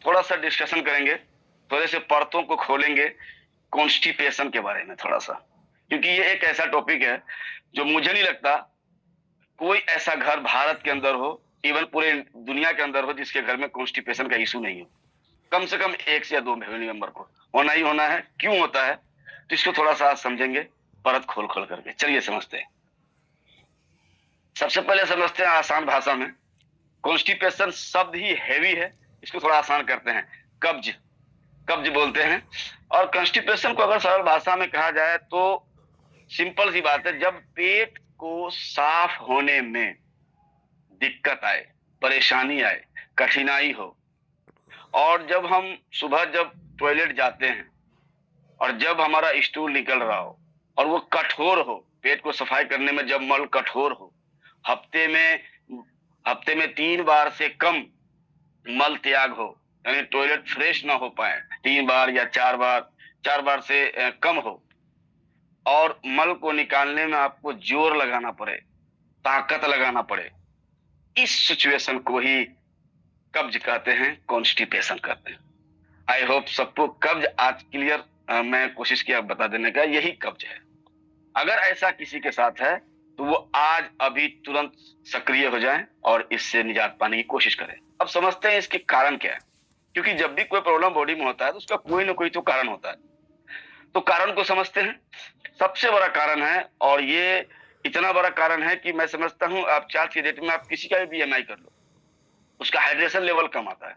थोड़ा सा डिस्कशन करेंगे, थोड़े से परतों को खोलेंगे कॉन्स्टिपेशन के बारे में थोड़ा सा, क्योंकि ये एक ऐसा टॉपिक है जो मुझे नहीं लगता कोई ऐसा घर भारत के अंदर हो, इवन पूरे दुनिया के अंदर हो, जिसके घर में कॉन्स्टिपेशन का इशू नहीं हो। कम से कम एक से या दो फैमिली मेंबर को होना ही होना है। क्यों होता है, तो इसको थोड़ा सा आज समझेंगे, परत खोल खोल करके। चलिए समझते हैं। सबसे पहले समझते हैं आसान भाषा में। कॉन्स्टिपेशन शब्द ही हैवी है, इसको थोड़ा आसान करते हैं। कब्ज, कब्ज बोलते हैं। और कॉन्स्टिपेशन को अगर सरल भाषा में कहा जाए तो सिंपल सी बात है, जब पेट को साफ होने में दिक्कत आए, परेशानी आए, कठिनाई हो, और जब हम सुबह जब टॉयलेट जाते हैं और जब हमारा स्टूल निकल रहा हो और वो कठोर हो, पेट को सफाई करने में जब मल कठोर हो, हफ्ते में हफ्ते में 3 बार से कम मल त्याग हो, यानी टॉयलेट फ्रेश ना हो पाए, 3 बार या 4 बार, 4 बार से कम हो, और मल को निकालने में आपको जोर लगाना पड़े, ताकत लगाना पड़े, इस सिचुएशन को ही कब्ज कहते हैं, कॉन्स्टिपेशन कहते हैं। आई होप सबको कब्ज आज क्लियर, मैं कोशिश किया बता देने का, यही कब्ज है। अगर ऐसा किसी के साथ है तो वो आज अभी तुरंत सक्रिय हो जाए और इससे निजात पाने की कोशिश करें। अब समझते हैं इसके कारण क्या है, क्योंकि जब भी कोई प्रॉब्लम बॉडी में होता है तो उसका कोई ना कोई तो कारण होता है। तो कारण को समझते हैं। सबसे बड़ा कारण है, और ये इतना बड़ा कारण है कि मैं समझता हूं आप चार्ट की डेट में आप किसी का भी बीएमआई कर लो, उसका हाइड्रेशन लेवल कम आता है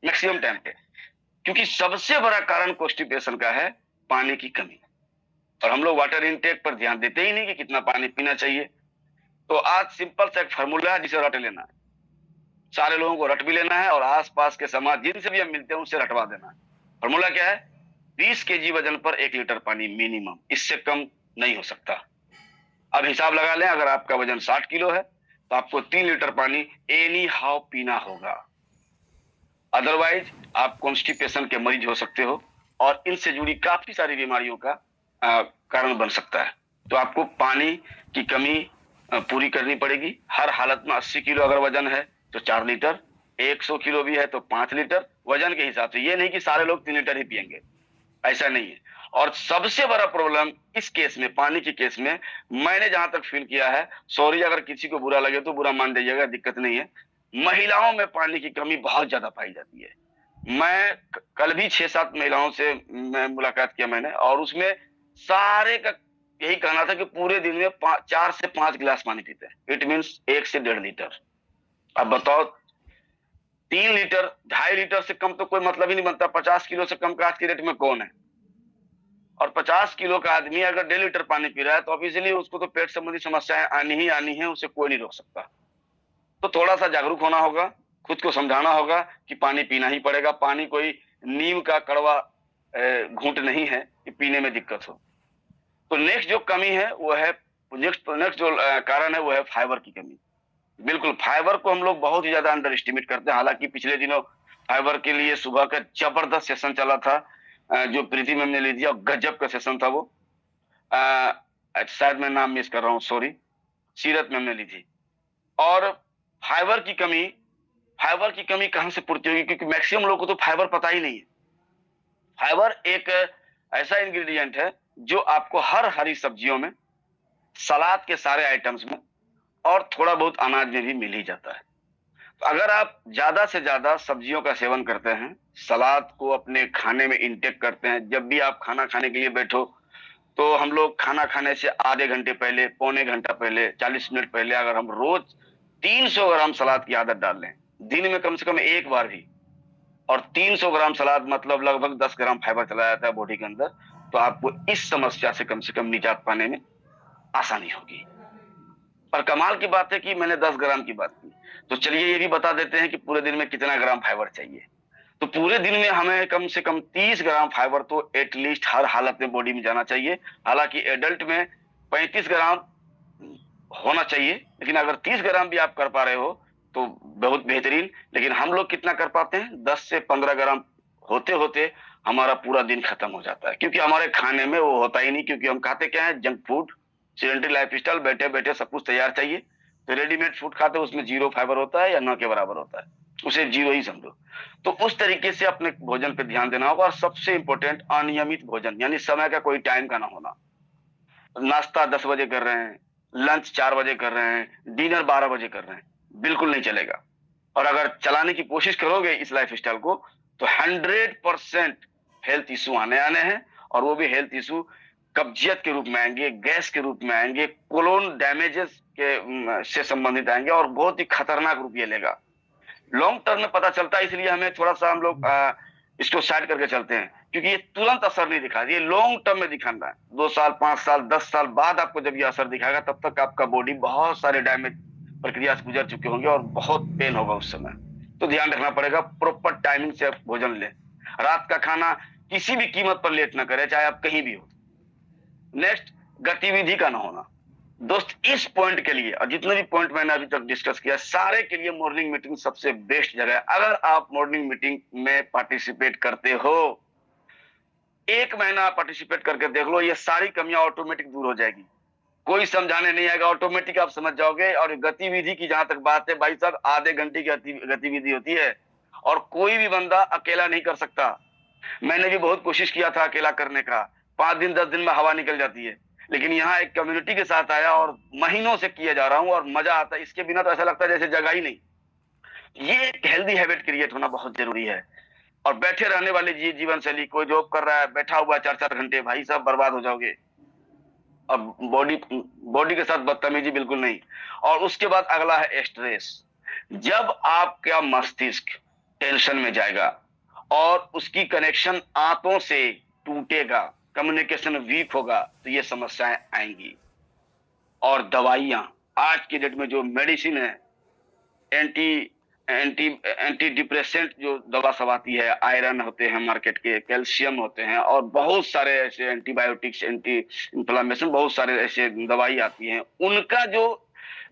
मैक्सिमम टाइम पे। क्योंकि सबसे बड़ा कारण कॉन्स्टिपेशन का है पानी की कमी, और हम लोग वाटर इनटेक पर ध्यान देते ही नहीं कि कितना पानी पीना चाहिए। तो आज सिंपल सा एक फॉर्मूला है जिसे रट लेना है, सारे लोगों को रट भी लेना है, और आसपास के समाज जिनसे भी हम मिलते हैं उनसे रटवा देना है। फॉर्मूला क्या है? 20 केजी वजन पर 1 लीटर पानी मिनिमम, इससे कम नहीं हो सकता। अब हिसाब लगा लें, अगर आपका वजन 60 किलो है तो आपको 3 लीटर पानी एनी हाउ पीना होगा, अदरवाइज आप कॉन्स्टिपेशन के मरीज हो सकते हो, और इनसे जुड़ी काफी सारी बीमारियों का कारण बन सकता है। तो आपको पानी की कमी पूरी करनी पड़ेगी हर हालत में। 80 किलो अगर वजन है तो 4 लीटर, 100 किलो भी है तो 5 लीटर, वजन के हिसाब से। ये नहीं कि सारे लोग 3 लीटर ही पियेंगे, ऐसा नहीं है। और सबसे बड़ा प्रॉब्लम इस केस में, पानी के केस में, मैंने जहां तक फील किया है, सॉरी अगर किसी को बुरा लगे तो बुरा मान लीजिएगा, दिक्कत नहीं है, महिलाओं में पानी की कमी बहुत ज्यादा पाई जाती है। मैं कल भी 6-7 महिलाओं से मैं मुलाकात किया मैंने, और उसमें सारे का यही कहना था कि पूरे दिन में 4 से 5 गिलास पानी पीते हैं। इट मीन्स 1 से 1.5 लीटर। अब बताओ, 3 लीटर, 2.5 लीटर से कम तो कोई मतलब ही नहीं बनता। 50 किलो से कम का आज की डेट में कौन है? और 50 किलो का आदमी अगर 1.5 लीटर पानी पी रहा है तो ऑब्वियसली उसको तो पेट संबंधी समस्याएं आनी ही आनी है, उसे कोई नहीं रोक सकता। तो थोड़ा सा जागरूक होना होगा, खुद को समझाना होगा कि पानी पीना ही पड़ेगा। पानी कोई नीम का कड़वा घूंट नहीं है कि पीने में दिक्कत हो। तो नेक्स्ट जो कमी है वो है, नेक्स्ट जो कारण है वो है फाइबर की कमी। बिल्कुल, फाइबर को हम लोग बहुत ही ज्यादा अंडर एस्टिमेट करते हैं। हालांकि पिछले दिनों फाइबर के लिए सुबह का जबरदस्त सेशन चला था, जो प्रीति मैम ने ली थी, और गजब का सेशन था वो। शायद मैं नाम मिस कर रहा हूँ, सॉरी, सीरत मैम ने ली थी। और फाइबर की कमी, फाइबर की कमी कहां से पूर्ति होगी? क्योंकि मैक्सिमम लोगों को तो फाइबर पता ही नहीं है। फाइबर एक ऐसा इंग्रेडिएंट है जो आपको हर हरी सब्जियों में, सलाद के सारे आइटम्स में, और थोड़ा बहुत अनाज में भी मिल ही जाता है। तो अगर आप ज्यादा से ज्यादा सब्जियों का सेवन करते हैं, सलाद को अपने खाने में इंटेक करते हैं, जब भी आप खाना खाने के लिए बैठो तो हम लोग खाना खाने से आधे घंटे पहले, पौने घंटा पहले, 40 मिनट पहले अगर हम रोज 300 ग्राम सलाद की आदत डाल लें, दिन में कम से कम एक बार भी, और 300 ग्राम सलाद मतलब लगभग 10 ग्राम फाइबर चला जाता है बॉडी के अंदर, तो आपको इस समस्या से कम निजात पाने में आसानी होगी। और कमाल की बात है कि मैंने 10 ग्राम की बात की, तो चलिए ये भी बता देते हैं कि पूरे दिन में कितना ग्राम फाइबर चाहिए। तो पूरे दिन में हमें कम से कम 30 ग्राम फाइबर तो एटलीस्ट हर हालत में बॉडी में जाना चाहिए। हालांकि एडल्ट में 35 ग्राम होना चाहिए, लेकिन अगर 30 ग्राम भी आप कर पा रहे हो तो बहुत बेहतरीन। लेकिन हम लोग कितना कर पाते हैं? 10 से 15 ग्राम होते होते हमारा पूरा दिन खत्म हो जाता है, क्योंकि हमारे खाने में वो होता ही नहीं। क्योंकि हम खाते क्या है? Junk food, sedentary life style, बैठे बैठे सब कुछ तैयार चाहिए। तो रेडीमेड फूड खाते हैं, उसमें जीरो फाइबर होता है या न के बराबर होता है। उसे जीरो ही समझो। तो उस तरीके से अपने भोजन पे ध्यान देना होगा। और सबसे इंपॉर्टेंट, अनियमित भोजन, यानी समय का कोई टाइम का ना होना। नाश्ता 10 बजे कर रहे हैं, लंच 4 बजे कर रहे हैं, डिनर 12 बजे कर रहे हैं, बिल्कुल नहीं चलेगा। और अगर चलाने की कोशिश करोगे इस लाइफ स्टाइल को, तो 100% हेल्थ इशू आने आने हैं। और वो भी हेल्थ इशू कब्जियत के रूप में आएंगे, गैस के रूप में आएंगे, कोलोन डैमेजेस के से संबंधित आएंगे, और बहुत ही खतरनाक रूप ये लेगा। लॉन्ग टर्म में पता चलता है, इसलिए हमें थोड़ा सा हम लोग इसको साइड करके चलते हैं, क्योंकि ये तुरंत असर नहीं दिखा, ये लॉन्ग टर्म में दिखाना है। 2 साल, 5 साल, 10 साल बाद आपको जब ये असर दिखाएगा, तब तक आपका बॉडी बहुत सारे डैमेज प्रक्रिया से गुजर चुके होंगे और बहुत पेन होगा उस समय। तो ध्यान रखना पड़ेगा, प्रॉपर टाइमिंग से आप भोजन लें। रात का खाना किसी भी कीमत पर लेट ना करें, चाहे आप कहीं भी हो। नेक्स्ट, गतिविधि का ना होना। दोस्त, इस पॉइंट के लिए और जितने भी पॉइंट मैंने अभी तक डिस्कस किया, सारे के लिए मॉर्निंग मीटिंग सबसे बेस्ट जगह है। अगर आप मॉर्निंग मीटिंग में पार्टिसिपेट करते हो, 1 महीना पार्टिसिपेट करके देख लो, ये सारी कमियां ऑटोमेटिक दूर हो जाएगी। कोई समझाने नहीं आएगा, ऑटोमेटिक आप समझ जाओगे। और गतिविधि की जहां तक बात है भाई साहब, आधे घंटे की गतिविधि होती है, और कोई भी बंदा अकेला नहीं कर सकता। मैंने भी बहुत कोशिश किया था अकेला करने का, 5 दिन 10 दिन में हवा निकल जाती है। लेकिन यहाँ एक कम्युनिटी के साथ आया और महीनों से किया जा रहा हूँ, और मजा आता है। इसके बिना तो ऐसा लगता है जैसे जगह ही नहीं। ये एक हेल्दी हैबिट क्रिएट होना बहुत जरूरी है। और बैठे रहने वाली जीवन शैली, कोई जॉब कर रहा है, बैठा हुआ 4 4 घंटे, भाई साहब बर्बाद हो जाओगे। और बॉडी बॉडी के साथ बदतमीजी बिल्कुल नहीं। और उसके बाद अगला है स्ट्रेस। जब आपका मस्तिष्क टेंशन में जाएगा और उसकी कनेक्शन आंतों से टूटेगा, कम्युनिकेशन वीक होगा, तो ये समस्याएं आएंगी। और दवाइयां, आज के डेट में जो मेडिसिन है, एंटी एंटी एंटी डिप्रेसेंट जो दवा सब आती है, आयरन होते हैं मार्केट के, कैल्शियम होते हैं, और बहुत सारे ऐसे एंटीबायोटिक्स, एंटी इंफ्लामेशन, बहुत सारे ऐसे दवाई आती हैं। उनका जो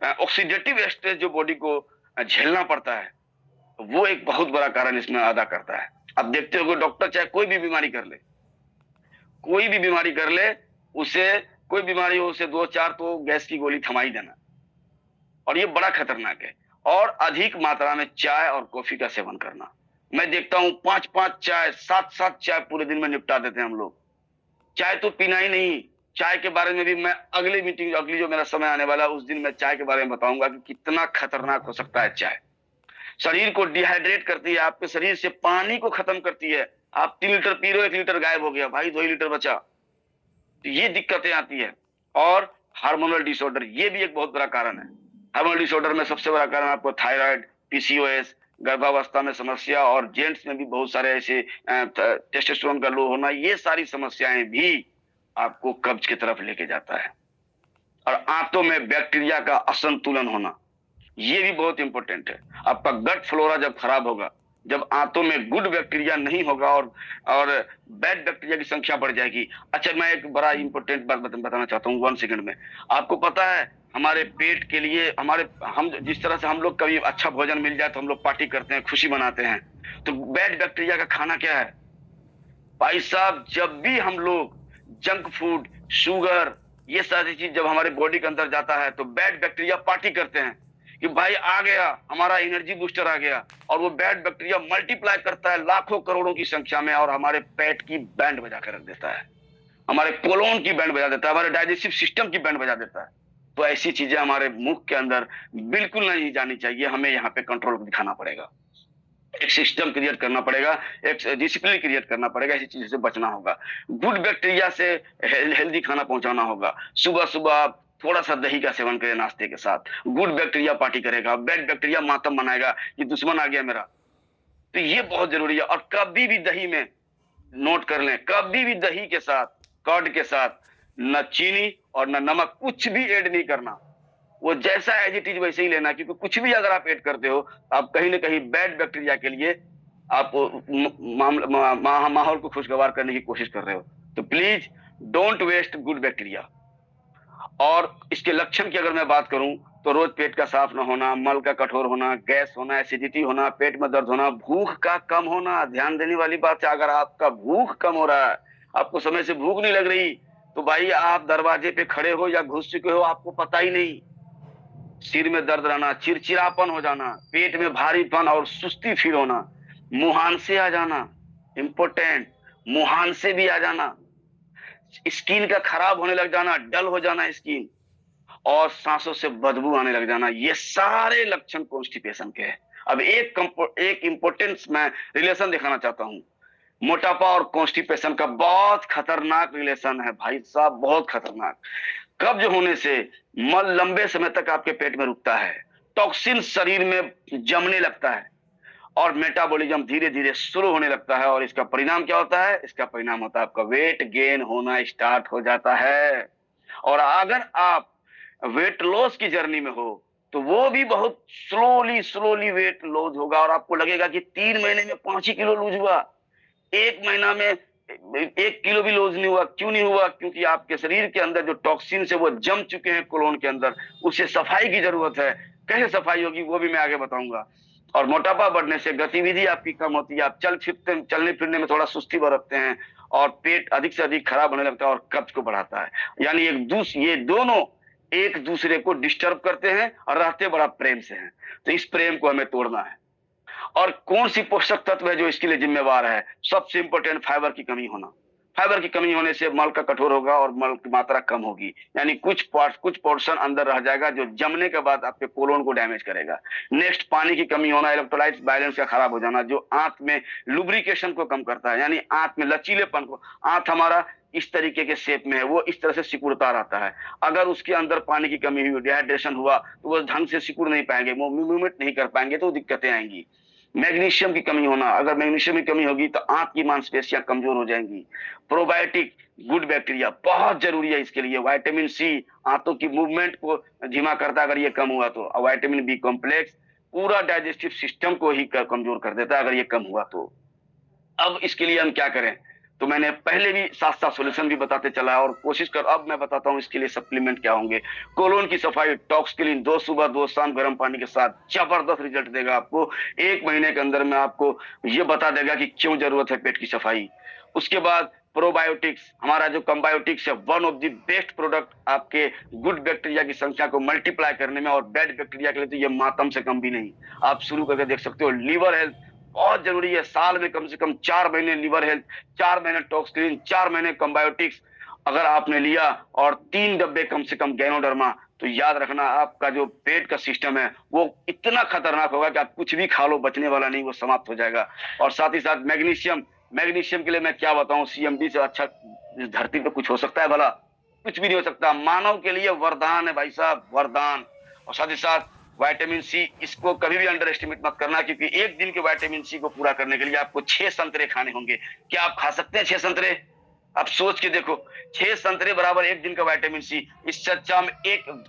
ऑक्सीडेटिव स्ट्रेस जो बॉडी को झेलना पड़ता है, वो एक बहुत बड़ा कारण इसमें अदा करता है। अब देखते हो, डॉक्टर चाहे कोई भी बीमारी कर ले, कोई भी बीमारी कर ले, उसे कोई बीमारी हो, उसे 2 4 तो गैस की गोली थमा ही देना। और ये बड़ा खतरनाक है। और अधिक मात्रा में चाय और कॉफी का सेवन करना। मैं देखता हूं 5 5 चाय, 7 7 चाय पूरे दिन में निपटा देते हैं हम लोग। चाय तो पीना ही नहीं। चाय के बारे में भी मैं अगली मीटिंग, अगली जो मेरा समय आने वाला है, उस दिन मैं चाय के बारे में बताऊंगा कि कितना खतरनाक हो सकता है चाय। शरीर को डिहाइड्रेट करती है, आपके शरीर से पानी को खत्म करती है। आप 3 लीटर पी रहे हो, 1 लीटर गायब हो गया, भाई 2 ही लीटर बचा। तो ये दिक्कतें आती है। और हार्मोनल डिसऑर्डर, ये भी एक बहुत बड़ा कारण है। हार्मोनल डिसऑर्डर में सबसे बड़ा कारण आपको थायराइड, पीसीओएस, गर्भावस्था में समस्या, और जेंट्स में भी बहुत सारे ऐसे टेस्टोस्टेरोन का लो होना, ये सारी समस्याएं भी आपको कब्ज की तरफ लेके जाता है। और आंतों में बैक्टीरिया का असंतुलन होना, ये भी बहुत इंपॉर्टेंट है। आपका गट फ्लोरा जब खराब होगा, जब आंतों में गुड बैक्टीरिया नहीं होगा और बैड बैक्टीरिया की संख्या बढ़ जाएगी। अच्छा, मैं एक बड़ा इंपॉर्टेंट बात बताना चाहता हूँ 1 सेकंड में। आपको पता है, हमारे पेट के लिए, हम जिस तरह से हम लोग कभी अच्छा भोजन मिल जाए तो हम लोग पार्टी करते हैं, खुशी मनाते हैं। तो बैड बैक्टीरिया का खाना क्या है भाई साहब? जब भी हम लोग जंक फूड, शुगर, ये सारी चीज जब हमारे बॉडी के अंदर जाता है, तो बैड बैक्टीरिया पार्टी करते हैं कि भाई आ गया, हमारा एनर्जी बूस्टर आ गया। और वो बैड बैक्टीरिया मल्टीप्लाई करता है लाखों करोड़ों की संख्या में, और हमारे पेट की बैंड बजा कर रख देता है, हमारे कोलोन की बैंड बजा देता है, हमारे डाइजेस्टिव सिस्टम की बैंड बजा देता है। तो ऐसी चीजें हमारे मुख के अंदर बिल्कुल नहीं जानी चाहिए। हमें यहाँ पे कंट्रोल दिखाना पड़ेगा, एक सिस्टम क्रिएट करना पड़ेगा, एक डिसिप्लिन क्रिएट करना पड़ेगा। ऐसी चीजों से बचना होगा। गुड बैक्टीरिया से हेल्दी खाना पहुंचाना होगा। सुबह सुबह थोड़ा सा दही का सेवन करें नाश्ते के साथ, गुड बैक्टीरिया पार्टी करेगा, बैड बैक्टीरिया मातम मनाएगा कि दुश्मन आ गया मेरा। तो ये बहुत जरूरी है। और कभी भी दही में, नोट कर लें, कभी भी दही के साथ, कर्ड के साथ, न चीनी और न नमक, कुछ भी ऐड नहीं करना। वो जैसा एज इट इज वैसे ही लेना, क्योंकि कुछ भी अगर आप ऐड करते हो, आप कहीं ना कहीं बैड बैक्टीरिया के लिए आप माहौल को खुशगवार करने की कोशिश कर रहे हो। तो please don't waste good bacteria. और इसके लक्षण की अगर मैं बात करूं, तो रोज पेट का साफ ना होना, मल का कठोर होना, गैस होना, एसिडिटी होना, पेट में दर्द होना, भूख का कम होना। ध्यान देने वाली बात है, अगर आपका भूख कम हो रहा है, आपको समय से भूख नहीं लग रही, तो भाई आप दरवाजे पे खड़े हो या घुस चुके हो, आपको पता ही नहीं। सिर में दर्द रहना, चिड़चिड़ापन हो जाना, पेट में भारीपन और सुस्ती फील होना, मुहांसे आ जाना, इंपॉर्टेंट, मुहांसे भी आ जाना, स्किन का खराब होने लग जाना, डल हो जाना स्किन, और सांसों से बदबू आने लग जाना, ये सारे लक्षण कॉन्स्टिपेशन के हैं। अब एक इंपॉर्टेंट मैं रिलेशन दिखाना चाहता हूँ। मोटापा और कॉन्स्टिपेशन का बहुत खतरनाक रिलेशन है भाई साहब, बहुत खतरनाक। कब्ज होने से मल लंबे समय तक आपके पेट में रुकता है, टॉक्सिन शरीर में जमने लगता है और मेटाबॉलिज्म धीरे धीरे शुरू होने लगता है। और इसका परिणाम क्या होता है? इसका परिणाम होता है आपका वेट गेन होना स्टार्ट हो जाता है। और अगर आप वेट लॉस की जर्नी में हो तो वो भी बहुत स्लोली स्लोली वेट लॉस होगा और आपको लगेगा कि 3 महीने में 5 ही किलो लूज हुआ, 1 महीना में 1 किलो भी लूज नहीं हुआ। क्यों नहीं हुआ? क्योंकि आपके शरीर के अंदर जो टॉक्सिन है वो जम चुके हैं कोलोन के अंदर, उसे सफाई की जरूरत है। कैसे सफाई होगी वो भी मैं आगे बताऊंगा। और मोटापा बढ़ने से गतिविधि आपकी कम होती है, आप चलने फिरने में थोड़ा सुस्ती बरतते हैं और पेट अधिक से अधिक खराब होने लगता है और कब्ज को बढ़ाता है। यानी ये दोनों एक दूसरे को डिस्टर्ब करते हैं और रहते बड़ा प्रेम से हैं। तो इस प्रेम को हमें तोड़ना है। और कौन सी पोषक तत्व है जो इसके लिए जिम्मेवार है? सबसे इंपॉर्टेंट फाइबर की कमी होना। फाइबर की कमी होने से मल का कठोर होगा और मल की मात्रा कम होगी, यानी कुछ पोर्शन अंदर रह जाएगा जो जमने के बाद आपके कोलोन को डैमेज करेगा। नेक्स्ट, पानी की कमी होना, इलेक्ट्रोलाइट बैलेंस का खराब हो जाना, जो आंत में लुब्रिकेशन को कम करता है, यानी आंत में लचीलेपन को। आंत हमारा इस तरीके के शेप में है, वो इस तरह से सिकुड़ता रहता है। अगर उसके अंदर पानी की कमी हुई, डिहाइड्रेशन हुआ, तो वो ढंग से सिकुड़ नहीं पाएंगे, वो मूवमेंट नहीं कर पाएंगे, तो दिक्कतें आएंगी। मैग्नीशियम की कमी होना, अगर मैग्नीशियम की कमी होगी तो आंत की मांसपेशियां कमजोर हो जाएंगी। प्रोबायोटिक, गुड बैक्टीरिया बहुत जरूरी है इसके लिए। विटामिन सी आंतों की मूवमेंट को धीमा करता है अगर ये कम हुआ तो। और विटामिन बी कॉम्प्लेक्स पूरा डाइजेस्टिव सिस्टम को ही कमजोर कर देता है अगर ये कम हुआ तो। अब इसके लिए हम क्या करें? तो मैंने पहले भी साथ साथ सोल्यूशन भी बताते चला है और कोशिश कर, अब मैं बताता हूं इसके लिए सप्लीमेंट क्या होंगे। कोलोन की सफाई टॉक्सक्लीन 2 सुबह 2 शाम गर्म पानी के साथ जबरदस्त रिजल्ट देगा आपको। 1 महीने के अंदर में आपको ये बता देगा कि क्यों जरूरत है पेट की सफाई। उसके बाद प्रोबायोटिक्स, हमारा जो कंबायोटिक्स है, one of the best product आपके गुड बैक्टीरिया की संख्या को मल्टीप्लाई करने में, और बैड बैक्टीरिया के लिए तो ये मातम से कम भी नहीं। आप शुरू करके देख सकते हो। लीवर हेल्थ बहुत जरूरी है, साल में कम से कम 4 महीने लीवर हेल्थ, 4 महीने टॉक्सक्लीन, 4 महीने कंबायोटिक्स अगर आपने लिया और 3 डब्बे कम से कम गैनोडर्मा, तो याद रखना आपका जो पेट का सिस्टम है वो इतना खतरनाक होगा कि आप कुछ भी खा लो बचने वाला नहीं, वो समाप्त हो जाएगा। और साथ ही साथ मैग्नीशियम, मैग्नीशियम के लिए मैं क्या बताऊं, सीएमडी से अच्छा इस धरती पे कुछ हो सकता है भला? कुछ भी नहीं हो सकता। मानव के लिए वरदान है भाई साहब, वरदान। और साथ ही साथ विटामिन सी, इसको कभी भी अंडर एस्टिमेट मत करना, क्योंकि एक दिन के विटामिन सी को पूरा करने के लिए आपको 6 संतरे खाने होंगे। क्या आप खा सकते हैं 6 संतरे? आप सोच के देखो, 6 संतरे बराबर एक दिन का विटामिन सी। इससे अच्छा हम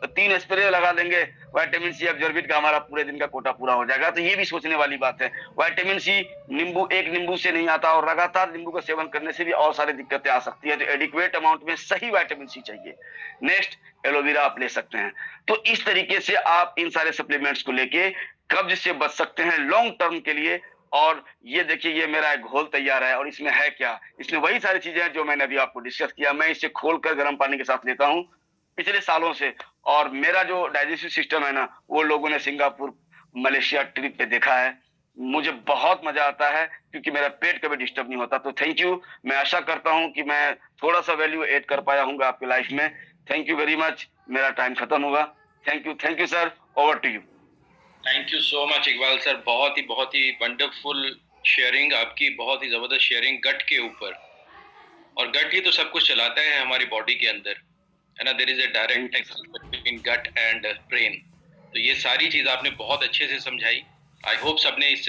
3 स्प्रे लगा देंगे विटामिन सी एब्जॉर्बिट का, हमारा पूरे दिन का कोटा पूरा हो जाएगा। तो ये भी सोचने वाली बात है। विटामिन सी एक नींबू से नहीं आता, और लगातार नींबू का सेवन करने से भी और सारी दिक्कतें आ सकती है। तो एडिक्वेट अमाउंट में सही विटामिन सी चाहिए। नेक्स्ट, एलोवेरा आप ले सकते हैं। तो इस तरीके से आप इन सारे सप्लीमेंट्स को लेके कब्ज से बच सकते हैं लॉन्ग टर्म के लिए। और ये देखिए, ये मेरा एक घोल तैयार है और इसमें है क्या? इसमें वही सारी चीजें हैं जो मैंने अभी आपको डिस्कस किया। मैं इसे खोलकर गर्म पानी के साथ लेता हूँ पिछले सालों से, और मेरा जो डाइजेस्टिव सिस्टम है ना, वो लोगों ने सिंगापुर, मलेशिया ट्रिप पे देखा है। मुझे बहुत मजा आता है क्योंकि मेरा पेट कभी डिस्टर्ब नहीं होता। तो थैंक यू। मैं आशा करता हूँ कि मैं थोड़ा सा वैल्यू ऐड कर पाया हूँ आपकी लाइफ में। Thank you very much. मेरा टाइम खत्म होगा। Thank you sir. Over to you. Thank you so much Iqbal sir, बहुत ही वंडरफुल शेयरिंग आपकी, बहुत ही जबरदस्त शेयरिंग गट के ऊपर। और गट ही तो सब कुछ चलाता है हमारी बॉडी के अंदर, है ना। There is a direct nexus between gut and brain. तो ये सारी चीज आपने बहुत अच्छे से समझाई। आई होप सबने इस